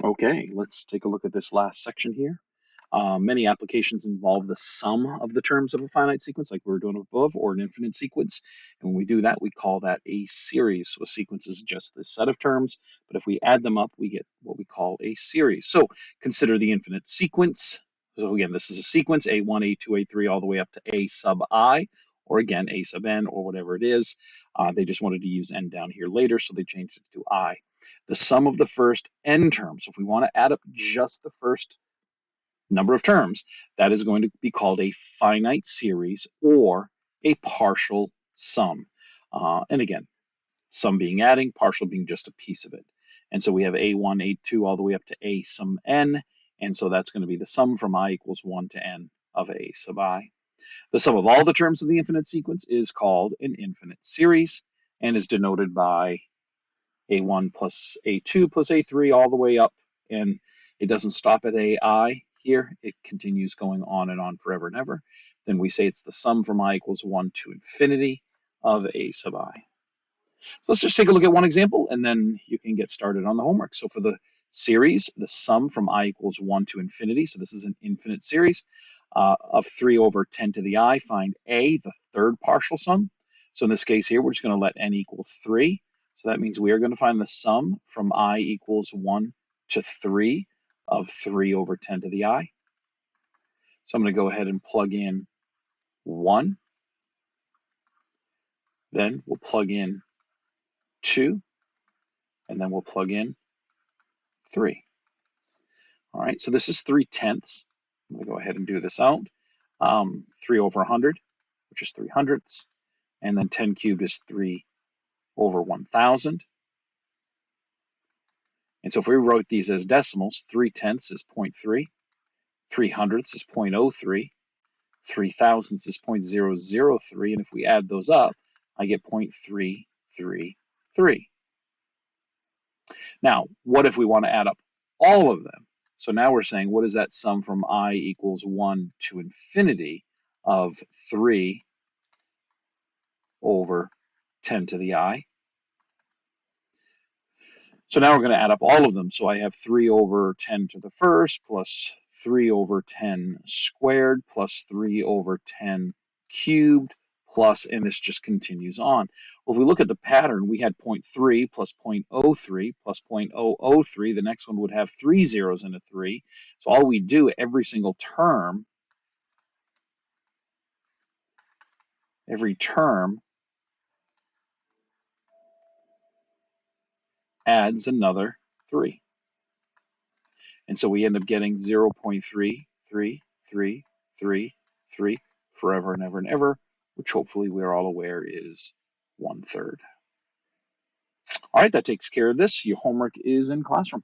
Okay, let's take a look at this last section here. Many applications involve the sum of the terms of a finite sequence, like we were doing above, or an infinite sequence. And when we do that, we call that a series. So a sequence is just this set of terms, but if we add them up, we get what we call a series. So consider the infinite sequence. So again, this is a sequence, A1, A2, A3, all the way up to A sub I, or again, A sub n, or whatever it is. They just wanted to use n down here later, so they changed it to I. The sum of the first n terms. So if we want to add up just the first number of terms, that is going to be called a finite series or a partial sum. And again, sum being adding, partial being just a piece of it. And so we have A1, A2, all the way up to A sum n. And so that's going to be the sum from I equals 1 to n of A sub I. The sum of all the terms of the infinite sequence is called an infinite series and is denoted by A1 plus A2 plus A3 all the way up. And it doesn't stop at AI here. It continues going on and on forever and ever. Then we say it's the sum from I equals 1 to infinity of A sub I. So let's just take a look at one example, and then you can get started on the homework. So for the series, the sum from I equals 1 to infinity, so this is an infinite series, of 3 over 10 to the I, find A, the third partial sum. So in this case here, we're just going to let n equal 3. So that means we are going to find the sum from I equals 1 to 3 of 3 over 10 to the I. So I'm going to go ahead and plug in 1. Then we'll plug in 2. And then we'll plug in 3. All right, so this is 3/10. I'm going to go ahead and do this out. 3 over 100, which is 3/100. And then 10 cubed is 3 over 1,000. And so if we wrote these as decimals, 3/10 is 0.3, 3/100 is 0.03, 3,000 is 0.003, and if we add those up, I get 0.333. Now, what if we want to add up all of them? So now we're saying, what is that sum from I equals 1 to infinity of 3 over 10 to the I? So now we're going to add up all of them. So I have 3 over 10 to the first plus 3 over 10 squared plus 3 over 10 cubed plus, and this just continues on. Well, if we look at the pattern, we had 0.3 plus 0.03 plus 0.003. The next one would have 3 zeros and a 3. So all we do, every single term, adds another 3. And so we end up getting 0.3333 forever and ever and ever, which hopefully we're all aware is 1/3. All right, that takes care of this. Your homework is in classroom.